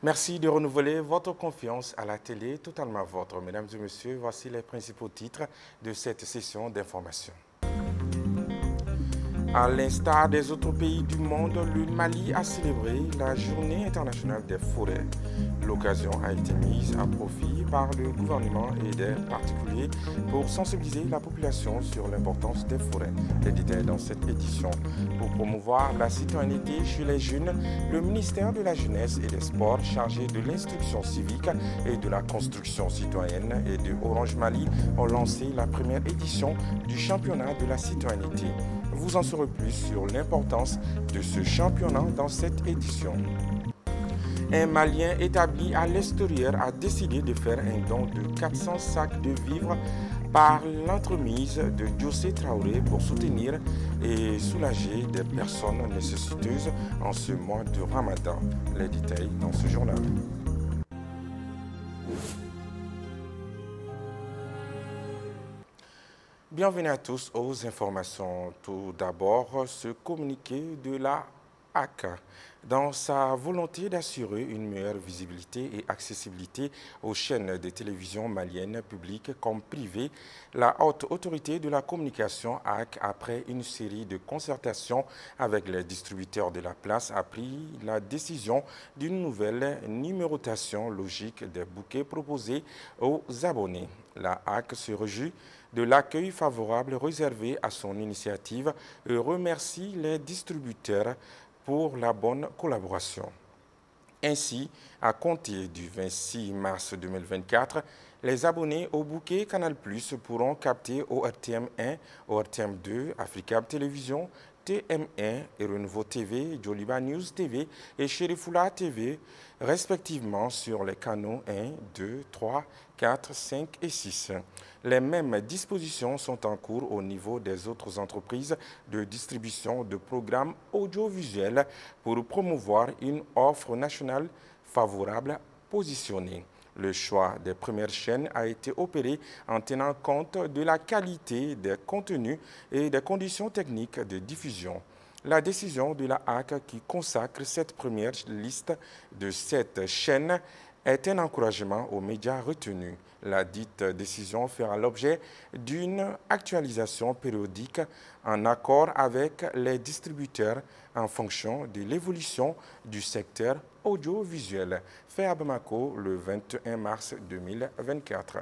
Merci de renouveler votre confiance à la télé, totalement vôtre. Mesdames et messieurs, voici les principaux titres de cette session d'information. À l'instar des autres pays du monde, le Mali a célébré la Journée internationale des forêts. L'occasion a été mise à profit par le gouvernement et des particuliers pour sensibiliser la population sur l'importance des forêts. Les détails dans cette édition. Pour promouvoir la citoyenneté chez les jeunes, le ministère de la Jeunesse et des Sports, chargé de l'instruction civique et de la construction citoyenne et de Orange Mali, ont lancé la première édition du championnat de la citoyenneté. Vous en saurez plus sur l'importance de ce championnat dans cette édition. Un Malien établi à l'extérieur a décidé de faire un don de 400 sacs de vivres par l'entremise de José Traoré pour soutenir et soulager des personnes nécessiteuses en ce mois de Ramadan. Les détails dans ce journal. Bienvenue à tous aux informations. Tout d'abord, ce communiqué de la HAC. Dans sa volonté d'assurer une meilleure visibilité et accessibilité aux chaînes de télévision maliennes publiques comme privées, la haute autorité de la communication HAC, après une série de concertations avec les distributeurs de la place, a pris la décision d'une nouvelle numérotation logique des bouquets proposés aux abonnés. La HAC se réjouit de l'accueil favorable réservé à son initiative et remercie les distributeurs pour la bonne collaboration. Ainsi, à compter du 26 mars 2024, les abonnés au bouquet Canal+ pourront capter ORTM1, ORTM2, Africable Télévision, TM1 et Renouveau TV, Joliba News TV et Chérifula TV, respectivement sur les canaux 1, 2, 3, 4, 5 et 6. Les mêmes dispositions sont en cours au niveau des autres entreprises de distribution de programmes audiovisuels pour promouvoir une offre nationale favorable positionnée. Le choix des premières chaînes a été opéré en tenant compte de la qualité des contenus et des conditions techniques de diffusion. La décision de la HAC qui consacre cette première liste de 7 chaînes est un encouragement aux médias retenus. La dite décision fera l'objet d'une actualisation périodique en accord avec les distributeurs en fonction de l'évolution du secteur audiovisuel. Fait à Bamako le 21 mars 2024.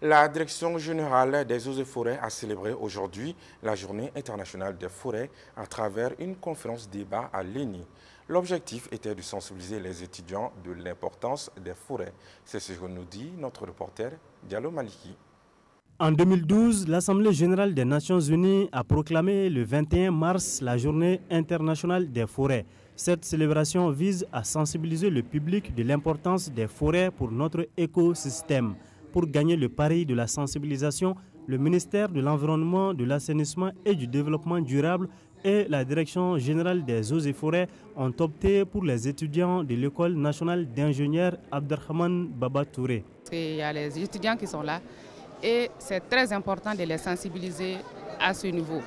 La Direction générale des eaux et forêts a célébré aujourd'hui la Journée internationale des forêts à travers une conférence débat à l'ENI. L'objectif était de sensibiliser les étudiants de l'importance des forêts. C'est ce que nous dit notre reporter Diallo Maliki. En 2012, l'Assemblée générale des Nations unies a proclamé le 21 mars la Journée internationale des forêts. Cette célébration vise à sensibiliser le public de l'importance des forêts pour notre écosystème. Pour gagner le pari de la sensibilisation, le ministère de l'Environnement, de l'Assainissement et du Développement durable et la Direction générale des eaux et forêts ont opté pour les étudiants de l'École nationale d'ingénieurs Abderrahmane Baba Touré. Il y a les étudiants qui sont là et c'est très important de les sensibiliser à ce niveau.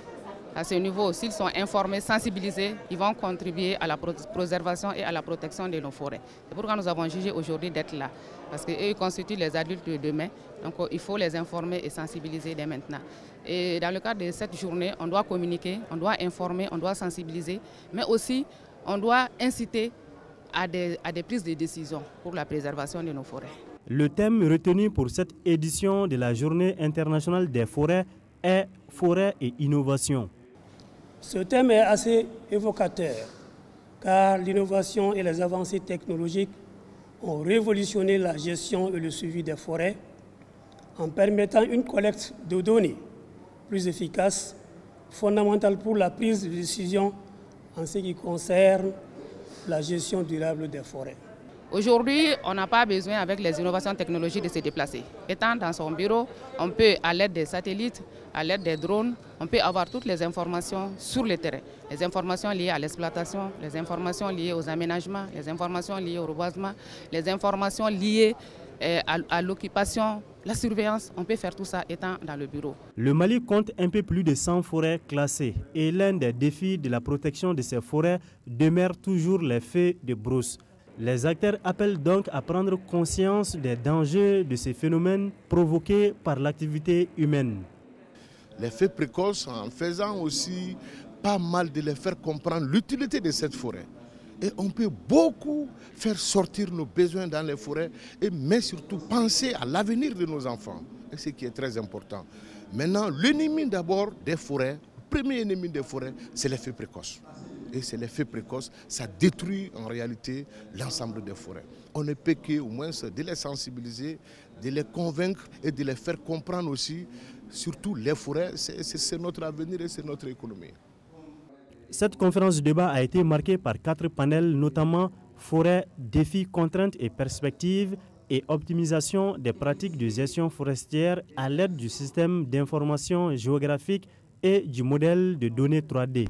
À ce niveau, s'ils sont informés, sensibilisés, ils vont contribuer à la préservation et à la protection de nos forêts. C'est pourquoi nous avons jugé aujourd'hui d'être là. Parce qu'eux constituent les adultes de demain. Donc il faut les informer et sensibiliser dès maintenant. Et dans le cadre de cette journée, on doit communiquer, on doit informer, on doit sensibiliser, mais aussi on doit inciter à des prises de décision pour la préservation de nos forêts. Le thème retenu pour cette édition de la Journée internationale des forêts est « Forêt et innovation ». Ce thème est assez évocateur, car l'innovation et les avancées technologiques ont révolutionné la gestion et le suivi des forêts en permettant une collecte de données plus efficace, fondamentale pour la prise de décision en ce qui concerne la gestion durable des forêts. Aujourd'hui, on n'a pas besoin, avec les innovations technologiques, de se déplacer. Étant dans son bureau, on peut, à l'aide des satellites, à l'aide des drones, on peut avoir toutes les informations sur le terrain. Les informations liées à l'exploitation, les informations liées aux aménagements, les informations liées au reboisement, les informations liées à l'occupation, la surveillance. On peut faire tout ça étant dans le bureau. Le Mali compte un peu plus de 100 forêts classées et l'un des défis de la protection de ces forêts demeure toujours les feux de brousse. Les acteurs appellent donc à prendre conscience des dangers de ces phénomènes provoqués par l'activité humaine. Les feux précoces, en faisant aussi pas mal de les faire comprendre l'utilité de cette forêt. Et on peut beaucoup faire sortir nos besoins dans les forêts, mais surtout penser à l'avenir de nos enfants. Et ce qui est très important. Maintenant, l'ennemi d'abord des forêts, le premier ennemi des forêts, c'est les feux précoces. Et c'est les feux précoces, ça détruit en réalité l'ensemble des forêts. On ne peut qu'au moins de les sensibiliser, de les convaincre et de les faire comprendre aussi, surtout les forêts, c'est notre avenir et c'est notre économie. Cette conférence de débat a été marquée par 4 panels, notamment forêt, défis, contraintes et perspectives et optimisation des pratiques de gestion forestière à l'aide du système d'information géographique et du modèle de données 3D.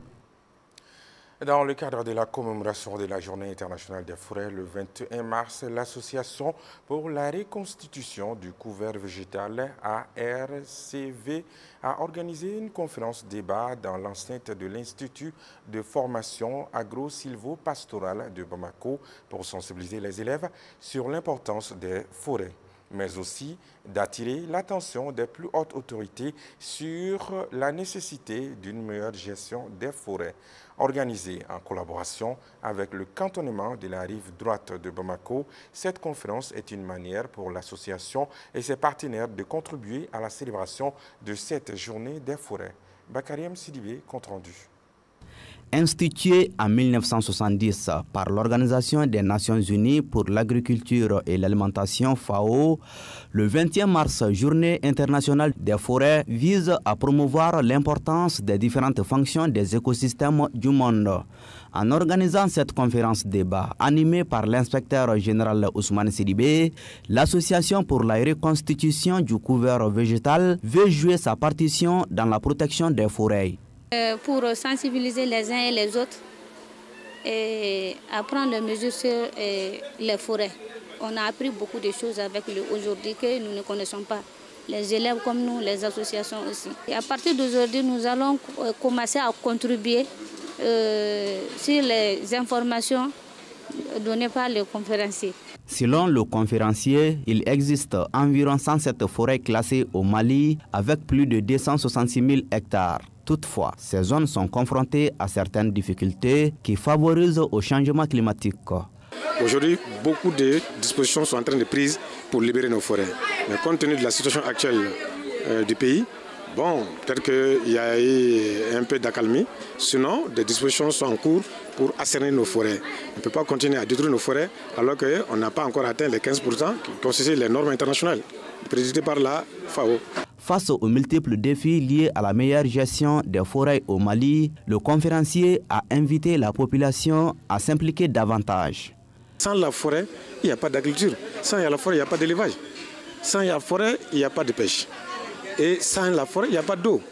Dans le cadre de la commémoration de la Journée internationale des forêts, le 21 mars, l'Association pour la reconstitution du couvert végétal ARCV a organisé une conférence débat dans l'enceinte de l'Institut de formation agro-silvo-pastorale de Bamako pour sensibiliser les élèves sur l'importance des forêts, mais aussi d'attirer l'attention des plus hautes autorités sur la nécessité d'une meilleure gestion des forêts. Organisée en collaboration avec le cantonnement de la rive droite de Bamako, cette conférence est une manière pour l'association et ses partenaires de contribuer à la célébration de cette journée des forêts. Bakariem Sidibé, compte rendu. Institué en 1970 par l'Organisation des Nations Unies pour l'agriculture et l'alimentation FAO, le 20 mars, Journée internationale des forêts, vise à promouvoir l'importance des différentes fonctions des écosystèmes du monde. En organisant cette conférence débat animée par l'inspecteur général Ousmane Sidibé, l'Association pour la reconstitution du couvert végétal veut jouer sa partition dans la protection des forêts. Pour sensibiliser les uns et les autres et apprendre les mesures sur les forêts. On a appris beaucoup de choses avec aujourd'hui que nous ne connaissons pas. Les élèves comme nous, les associations aussi. Et à partir d'aujourd'hui, nous allons commencer à contribuer sur les informations données par les conférenciers. Selon le conférencier, il existe environ 107 forêts classées au Mali avec plus de 266 000 hectares. Toutefois, ces zones sont confrontées à certaines difficultés qui favorisent au changement climatique. Aujourd'hui, beaucoup de dispositions sont en train de prises pour libérer nos forêts. Mais compte tenu de la situation actuelle du pays, peut-être qu'il y a eu un peu d'accalmie. Sinon, des dispositions sont en cours pour assainir nos forêts. On ne peut pas continuer à détruire nos forêts alors qu'on n'a pas encore atteint les 15% qui constituent les normes internationales présidées par la FAO. Face aux multiples défis liés à la meilleure gestion des forêts au Mali, le conférencier a invité la population à s'impliquer davantage. Sans la forêt, il n'y a pas d'agriculture. Sans la forêt, il n'y a pas d'élevage. Sans la forêt, il n'y a pas de pêche. Et sans la forêt, il n'y a pas d'eau.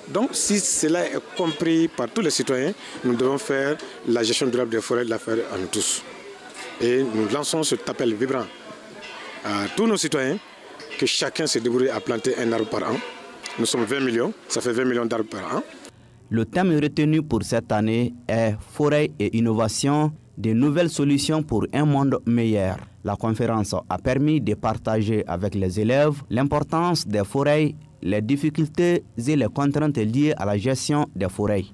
Donc, si cela est compris par tous les citoyens, nous devons faire la gestion durable des forêts, la faire à nous tous. Et nous lançons cet appel vibrant à tous nos citoyens que chacun se débrouille à planter un arbre par an. Nous sommes 20 millions, ça fait 20 millions d'arbres par an. Le thème retenu pour cette année est « Forêt et innovation, des nouvelles solutions pour un monde meilleur ». La conférence a permis de partager avec les élèves l'importance des forêts, les difficultés et les contraintes liées à la gestion des forêts.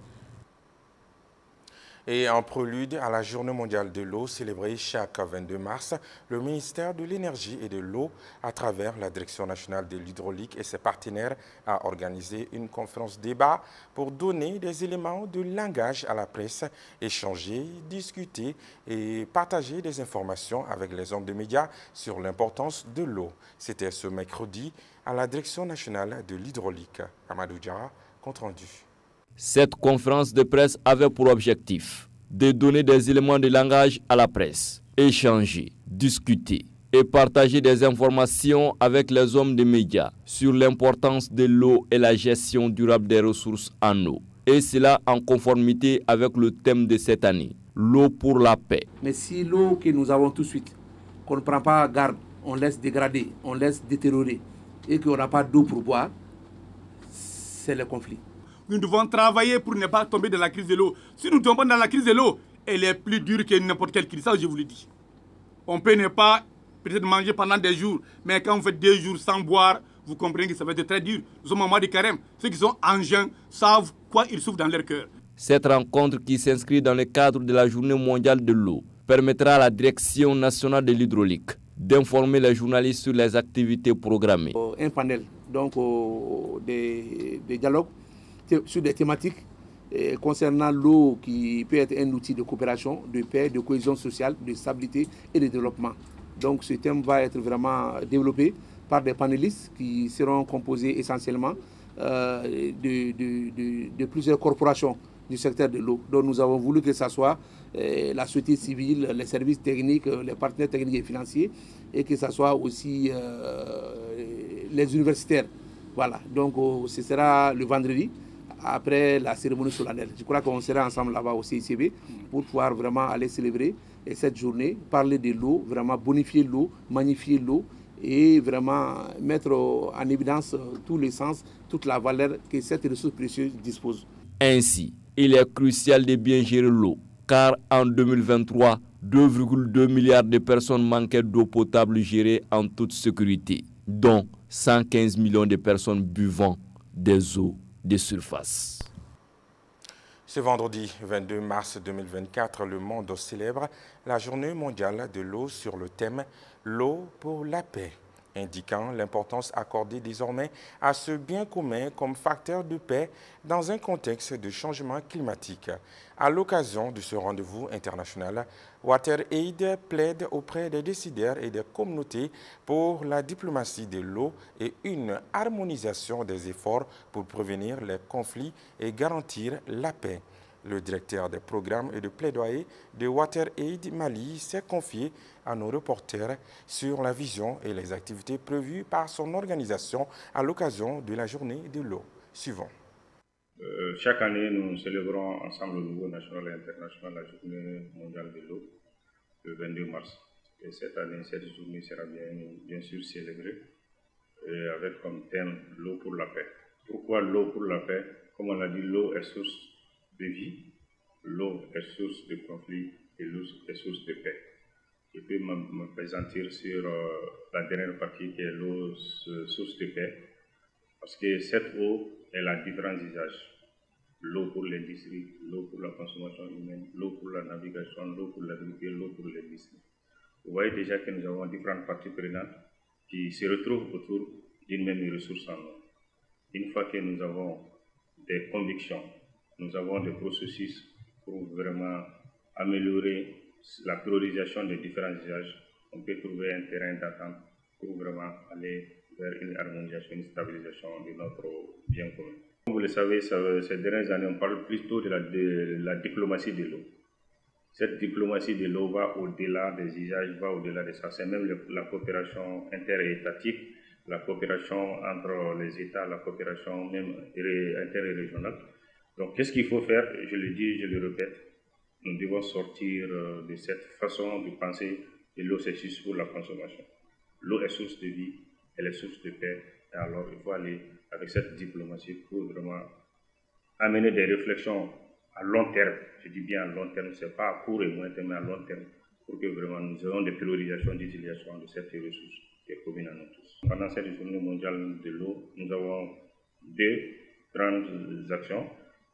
Et en prélude à la Journée mondiale de l'eau célébrée chaque 22 mars, le ministère de l'Énergie et de l'eau, à travers la Direction nationale de l'hydraulique et ses partenaires, a organisé une conférence débat pour donner des éléments de langage à la presse, échanger, discuter et partager des informations avec les hommes de médias sur l'importance de l'eau. C'était ce mercredi à la Direction nationale de l'hydraulique. Amadou Diarra, compte rendu. Cette conférence de presse avait pour objectif de donner des éléments de langage à la presse, échanger, discuter et partager des informations avec les hommes des médias sur l'importance de l'eau et la gestion durable des ressources en eau. Et cela en conformité avec le thème de cette année, l'eau pour la paix. Mais si l'eau que nous avons tout de suite, qu'on ne prend pas garde, on laisse dégrader, on laisse détériorer et qu'on n'a pas d'eau pour boire, c'est le conflit. Nous devons travailler pour ne pas tomber dans la crise de l'eau. Si nous tombons dans la crise de l'eau, elle est plus dure que n'importe quelle crise, ça je vous le dis. On peut ne pas peut-être manger pendant des jours, mais quand vous faites 2 jours sans boire, vous comprenez que ça va être très dur. Nous sommes en mois de carême. Ceux qui sont en jeûne savent quoi ils souffrent dans leur cœur. Cette rencontre, qui s'inscrit dans le cadre de la Journée mondiale de l'eau, permettra à la Direction nationale de l'hydraulique d'informer les journalistes sur les activités programmées. Un panel, donc des dialogues sur des thématiques concernant l'eau qui peut être un outil de coopération, de paix, de cohésion sociale, de stabilité et de développement. Donc ce thème va être vraiment développé par des panélistes qui seront composés essentiellement de plusieurs corporations du secteur de l'eau. Donc nous avons voulu que ce soit la société civile, les services techniques, les partenaires techniques et financiers, et que ce soit aussi les universitaires. Voilà, donc ce sera le vendredi, après la cérémonie solennelle. Je crois qu'on sera ensemble là-bas au CICB pour pouvoir vraiment aller célébrer cette journée, parler de l'eau, vraiment bonifier l'eau, magnifier l'eau, et vraiment mettre en évidence tous les sens, toute la valeur que cette ressource précieuse dispose. Ainsi, il est crucial de bien gérer l'eau, car en 2023, 2,2 milliards de personnes manquaient d'eau potable gérée en toute sécurité, dont 115 millions de personnes buvant des eaux de surface. Ce vendredi 22 mars 2024, le monde célèbre la Journée mondiale de l'eau sur le thème « L'eau pour la paix », indiquant l'importance accordée désormais à ce bien commun comme facteur de paix dans un contexte de changement climatique. À l'occasion de ce rendez-vous international, WaterAid plaide auprès des décideurs et des communautés pour la diplomatie de l'eau et une harmonisation des efforts pour prévenir les conflits et garantir la paix. Le directeur des programmes et de plaidoyer de WaterAid Mali s'est confié à nos reporters sur la vision et les activités prévues par son organisation à l'occasion de la journée de l'eau. Suivons. Chaque année, nous célébrons ensemble au niveau national et international la journée mondiale de l'eau, le 22 mars. Et cette année, cette journée sera bien sûr célébrée avec comme thème l'eau pour la paix. Pourquoi l'eau pour la paix? Comme on l'a dit, l'eau est source de vie, l'eau est source de conflit et l'eau est source de paix. Je peux me présenter sur la dernière partie qui est l'eau source de paix, parce que cette eau, elle a différents usages. L'eau pour l'industrie, l'eau pour la consommation humaine, l'eau pour la navigation, l'eau pour l'agriculture, l'eau pour l'industrie. Vous voyez déjà que nous avons différentes parties prenantes qui se retrouvent autour d'une même ressource en eau. Une fois que nous avons des convictions, nous avons des processus pour vraiment améliorer la priorisation des différents usages, on peut trouver un terrain d'attente pour vraiment aller vers une harmonisation, une stabilisation de notre bien commun. Comme vous le savez, ces dernières années, on parle plutôt de la diplomatie de l'eau. Cette diplomatie de l'eau va au-delà des usages, va au-delà de ça. C'est même la coopération interétatique, la coopération entre les États, la coopération même interrégionale. Donc, qu'est-ce qu'il faut faire? Je le dis, je le répète, nous devons sortir de cette façon de penser que l'eau c'est juste pour la consommation. L'eau est source de vie, elle est source de paix, et alors il faut aller avec cette diplomatie pour vraiment amener des réflexions à long terme. Je dis bien à long terme, ce n'est pas à court et moyen terme, mais à long terme, pour que vraiment nous ayons des priorisations d'utilisation de cette ressource qui est commune à nous tous. Pendant cette journée mondiale de l'eau, nous avons deux grandes actions.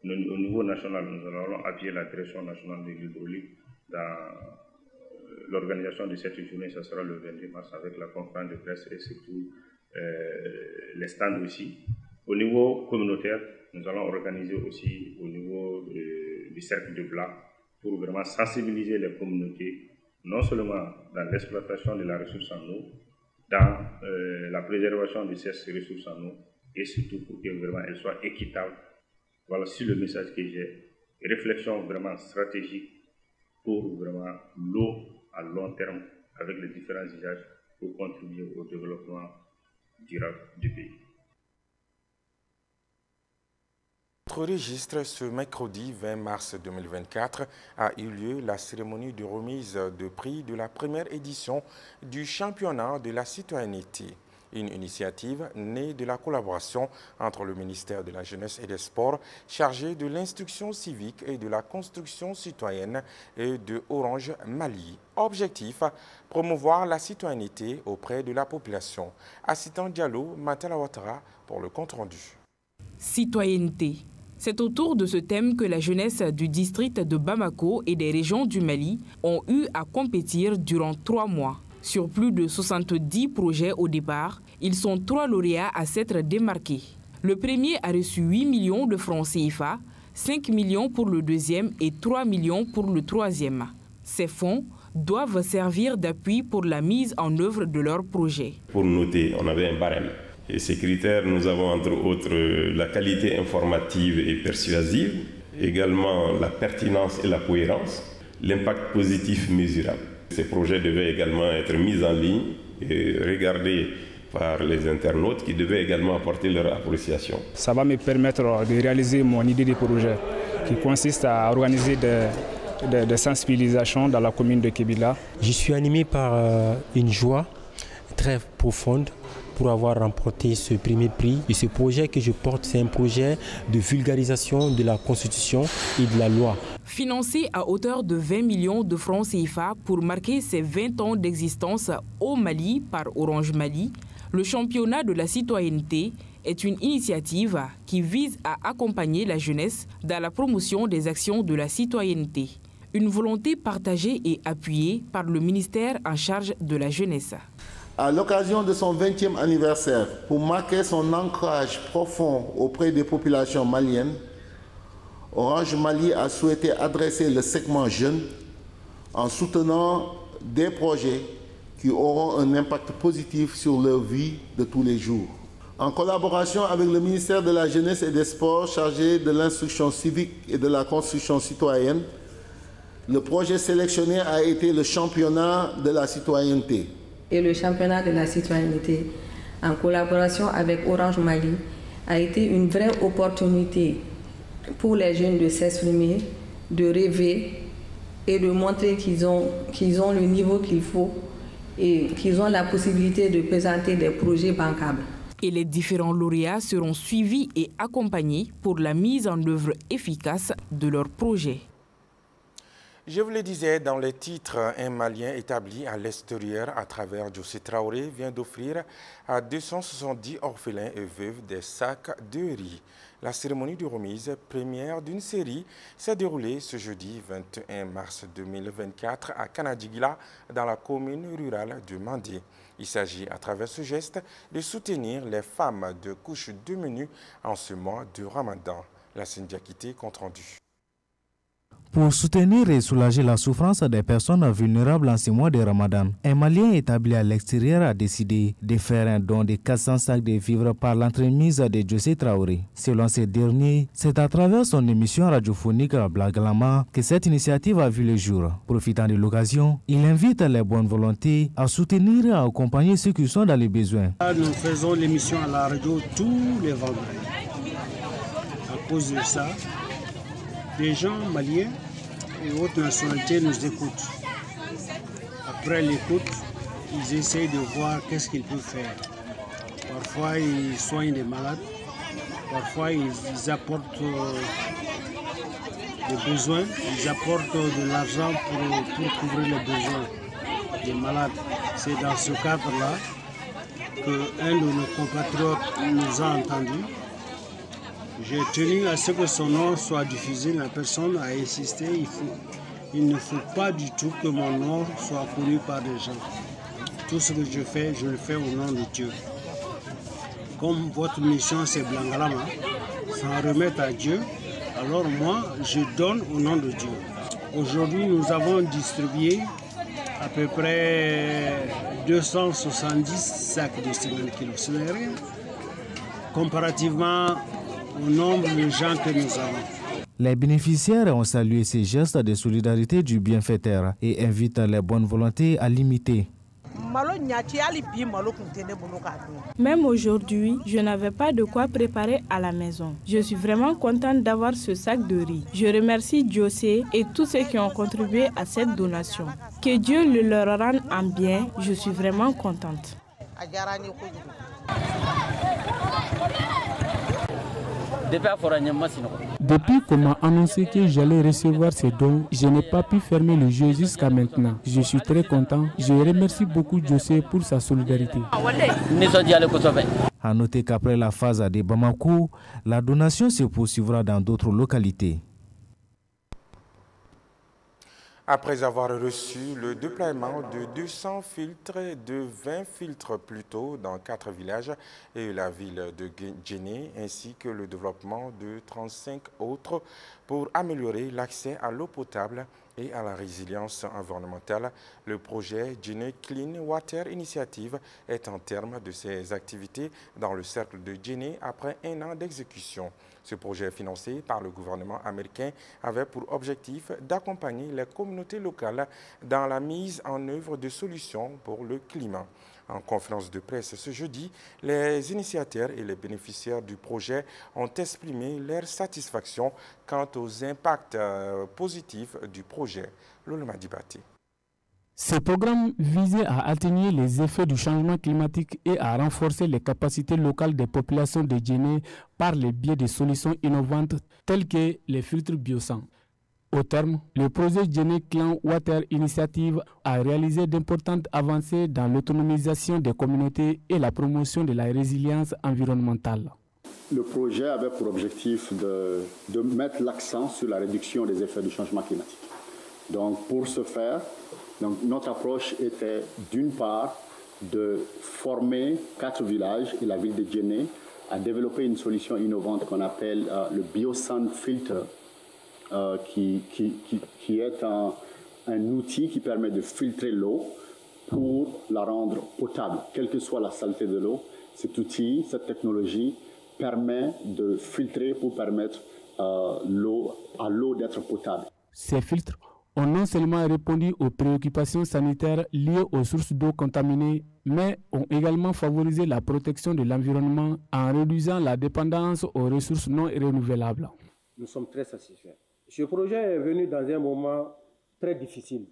Au niveau national, nous allons appuyer la Direction nationale de l'hydraulique dans l'organisation de cette journée. Ce sera le 22 mars avec la conférence de presse et surtout les stands aussi. Au niveau communautaire, nous allons organiser aussi au niveau du cercle de Blas pour vraiment sensibiliser les communautés, non seulement dans l'exploitation de la ressource en eau, dans la préservation de ces ressources en eau et surtout pour que vraiment elles soient équitables. Voilà, c'est le message que j'ai. Réflexion vraiment stratégique pour vraiment l'eau à long terme avec les différents usages pour contribuer au développement durable du pays. Autre registre, ce mercredi 20 mars 2024 a eu lieu la cérémonie de remise de prix de la première édition du championnat de la citoyenneté. Une initiative née de la collaboration entre le ministère de la Jeunesse et des Sports, chargé de l'instruction civique et de la construction citoyenne, et de Orange Mali. Objectif, promouvoir la citoyenneté auprès de la population. Assistant Diallo, Matala Ouattara pour le compte-rendu. Citoyenneté. C'est autour de ce thème que la jeunesse du district de Bamako et des régions du Mali ont eu à compétir durant 3 mois. Sur plus de 70 projets au départ, ils sont 3 lauréats à s'être démarqués. Le premier a reçu 8 millions de francs CFA, 5 millions pour le deuxième et 3 millions pour le troisième. Ces fonds doivent servir d'appui pour la mise en œuvre de leur projet. Pour noter, on avait un barème. Et ces critères, nous avons entre autres la qualité informative et persuasive, également la pertinence et la cohérence, l'impact positif mesurable. Ces projets devaient également être mis en ligne et regardés par les internautes qui devaient également apporter leur appréciation. Ça va me permettre de réaliser mon idée de projet qui consiste à organiser des sensibilisations dans la commune de Kébila. Je suis animé par une joie très profonde pour avoir remporté ce premier prix. Et ce projet que je porte, c'est un projet de vulgarisation de la Constitution et de la loi. Financé à hauteur de 20 millions de francs CFA pour marquer ses 20 ans d'existence au Mali par Orange Mali, le championnat de la citoyenneté est une initiative qui vise à accompagner la jeunesse dans la promotion des actions de la citoyenneté. Une volonté partagée et appuyée par le ministère en charge de la jeunesse. À l'occasion de son 20e anniversaire, pour marquer son ancrage profond auprès des populations maliennes, Orange Mali a souhaité adresser le segment jeune en soutenant des projets qui auront un impact positif sur leur vie de tous les jours. En collaboration avec le ministère de la Jeunesse et des Sports chargé de l'instruction civique et de la construction citoyenne, le projet sélectionné a été le championnat de la citoyenneté. Et le championnat de la citoyenneté, en collaboration avec Orange Mali, a été une vraie opportunité pour les jeunes de s'exprimer, de rêver et de montrer qu'ils ont le niveau qu'il faut et qu'ils ont la possibilité de présenter des projets bancables. Et les différents lauréats seront suivis et accompagnés pour la mise en œuvre efficace de leurs projets. Je vous le disais dans les titres, un Malien établi à l'extérieur à travers Djossé Traoré vient d'offrir à 270 orphelins et veuves des sacs de riz. La cérémonie de remise, première d'une série, s'est déroulée ce jeudi 21 mars 2024 à Kanadigila, dans la commune rurale de Mandé. Il s'agit à travers ce geste de soutenir les femmes de couches démunies en ce mois de Ramadan. La Syndiacité compte rendu. Pour soutenir et soulager la souffrance des personnes vulnérables en ce mois de Ramadan, un Malien établi à l'extérieur a décidé de faire un don de 400 sacs de vivres par l'entremise de Djossé Traoré. Selon ce dernier, c'est à travers son émission radiophonique Blaglama que cette initiative a vu le jour. Profitant de l'occasion, il invite les bonnes volontés à soutenir et à accompagner ceux qui sont dans les besoins. Nous faisons l'émission à la radio tous les vendredis. À cause de ça, les gens maliens et autres nationalités nous écoutent. Après l'écoute, ils essayent de voir qu'est-ce qu'ils peuvent faire. Parfois, ils soignent des malades. Parfois, ils apportent des besoins. Ils apportent de l'argent pour couvrir les besoins des malades. C'est dans ce cadre-là qu'un de nos compatriotes nous a entendus. J'ai tenu à ce que son nom soit diffusé. La personne a insisté, il ne faut pas du tout que mon nom soit connu par des gens. Tout ce que je fais, je le fais au nom de Dieu. Comme votre mission c'est Blangalama, s'en remettre à Dieu, alors moi je donne au nom de Dieu. Aujourd'hui nous avons distribué à peu près 270 sacs de 50 kilos. Ce n'est rien. Comparativement au nombre de gens que nous avons. Les bénéficiaires ont salué ces gestes de solidarité du bienfaiteur et invitent les bonnes volontés à l'imiter. Même aujourd'hui, je n'avais pas de quoi préparer à la maison. Je suis vraiment contente d'avoir ce sac de riz. Je remercie Djossé et tous ceux qui ont contribué à cette donation. Que Dieu le leur rende en bien, je suis vraiment contente. Depuis qu'on m'a annoncé que j'allais recevoir ces dons, je n'ai pas pu fermer le jeu jusqu'à maintenant. Je suis très content. Je remercie beaucoup José pour sa solidarité. A noter qu'après la phase de Bamako, la donation se poursuivra dans d'autres localités. Après avoir reçu le déploiement de 200 filtres, de 20 filtres plus tôt dans 4 villages et la ville de Djenné, ainsi que le développement de 35 autres pour améliorer l'accès à l'eau potable et à la résilience environnementale, le projet Djenné Clean Water Initiative est en terme de ses activités dans le cercle de Djenné après un an d'exécution. Ce projet financé par le gouvernement américain avait pour objectif d'accompagner les communautés locales dans la mise en œuvre de solutions pour le climat. En conférence de presse ce jeudi, les initiateurs et les bénéficiaires du projet ont exprimé leur satisfaction quant aux impacts positifs du projet. Lolo Madibati. Ce programme visait à atténuer les effets du changement climatique et à renforcer les capacités locales des populations de Djenné par le biais de solutions innovantes telles que les filtres biosans. Au terme, le projet Djenné Clean Water Initiative a réalisé d'importantes avancées dans l'autonomisation des communautés et la promotion de la résilience environnementale. Le projet avait pour objectif de mettre l'accent sur la réduction des effets du changement climatique. Donc pour ce faire, notre approche était d'une part de former 4 villages et la ville de Djenné à développer une solution innovante qu'on appelle le Biosand Filter, qui est un outil qui permet de filtrer l'eau pour la rendre potable, quelle que soit la saleté de l'eau. Cet outil, cette technologie permet de filtrer pour permettre à l'eau d'être potable. Ces filtres ont non seulement répondu aux préoccupations sanitaires liées aux sources d'eau contaminées, mais ont également favorisé la protection de l'environnement en réduisant la dépendance aux ressources non renouvelables. Nous sommes très satisfaits. Ce projet est venu dans un moment très difficile,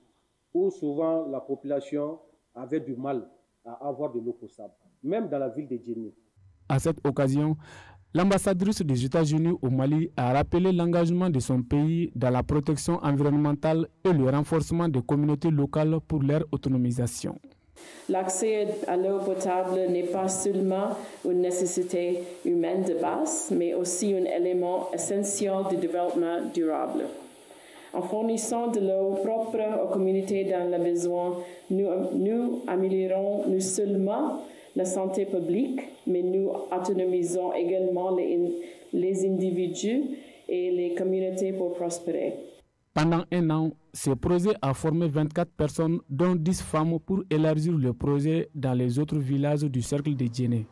où souvent la population avait du mal à avoir de l'eau potable, même dans la ville de Djenné. À cette occasion, l'ambassadrice des États-Unis au Mali a rappelé l'engagement de son pays dans la protection environnementale et le renforcement des communautés locales pour leur autonomisation. L'accès à l'eau potable n'est pas seulement une nécessité humaine de base, mais aussi un élément essentiel du développement durable. En fournissant de l'eau propre aux communautés dans le besoin, nous améliorons non seulement la santé publique, mais nous autonomisons également les individus et les communautés pour prospérer. Pendant un an, ce projet a formé 24 personnes, dont 10 femmes, pour élargir le projet dans les autres villages du cercle de Djenné.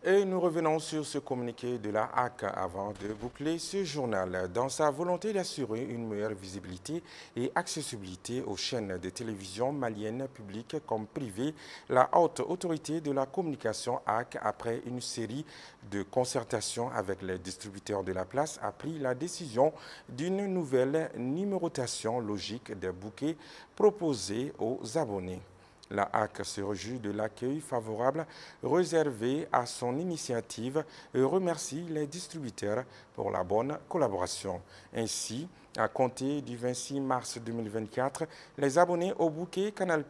Et nous revenons sur ce communiqué de la HAC avant de boucler ce journal. Dans sa volonté d'assurer une meilleure visibilité et accessibilité aux chaînes de télévision maliennes publiques comme privées, la haute autorité de la communication HAC, après une série de concertations avec les distributeurs de la place, a pris la décision d'une nouvelle numérotation logique des bouquets proposés aux abonnés. La HAC se réjouit de l'accueil favorable réservé à son initiative et remercie les distributeurs pour la bonne collaboration. Ainsi, à compter du 26 mars 2024, les abonnés au bouquet Canal+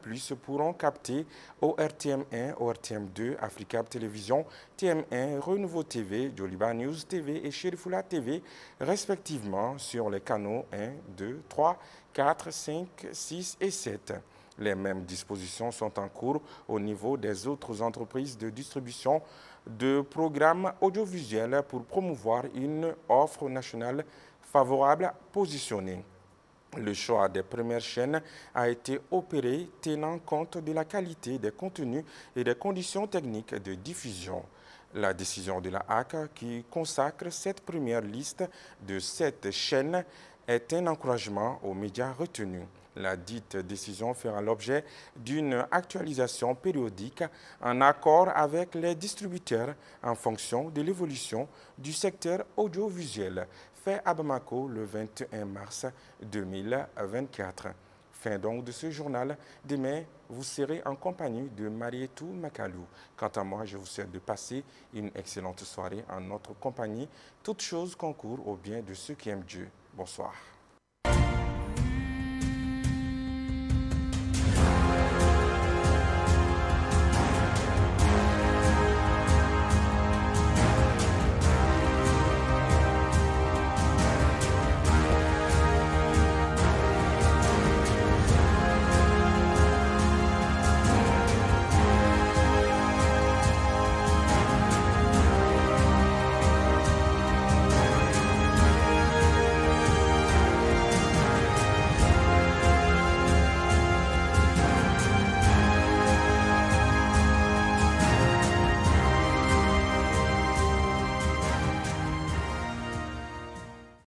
pourront capter ORTM1, ORTM2, Africab Télévision, TM1, Renouveau TV, Joliba News TV et Chérifula TV, respectivement sur les canaux 1, 2, 3, 4, 5, 6 et 7. Les mêmes dispositions sont en cours au niveau des autres entreprises de distribution de programmes audiovisuels pour promouvoir une offre nationale favorable positionnée. Le choix des premières chaînes a été opéré tenant compte de la qualité des contenus et des conditions techniques de diffusion. La décision de la HAC, qui consacre cette première liste de 7 chaînes, est un encouragement aux médias retenus. La dite décision fera l'objet d'une actualisation périodique en accord avec les distributeurs en fonction de l'évolution du secteur audiovisuel, fait à Bamako le 21 mars 2024. Fin donc de ce journal. Demain, vous serez en compagnie de Marietou Makalou. Quant à moi, je vous souhaite de passer une excellente soirée en notre compagnie. Toutes choses concourent au bien de ceux qui aiment Dieu. Bonsoir.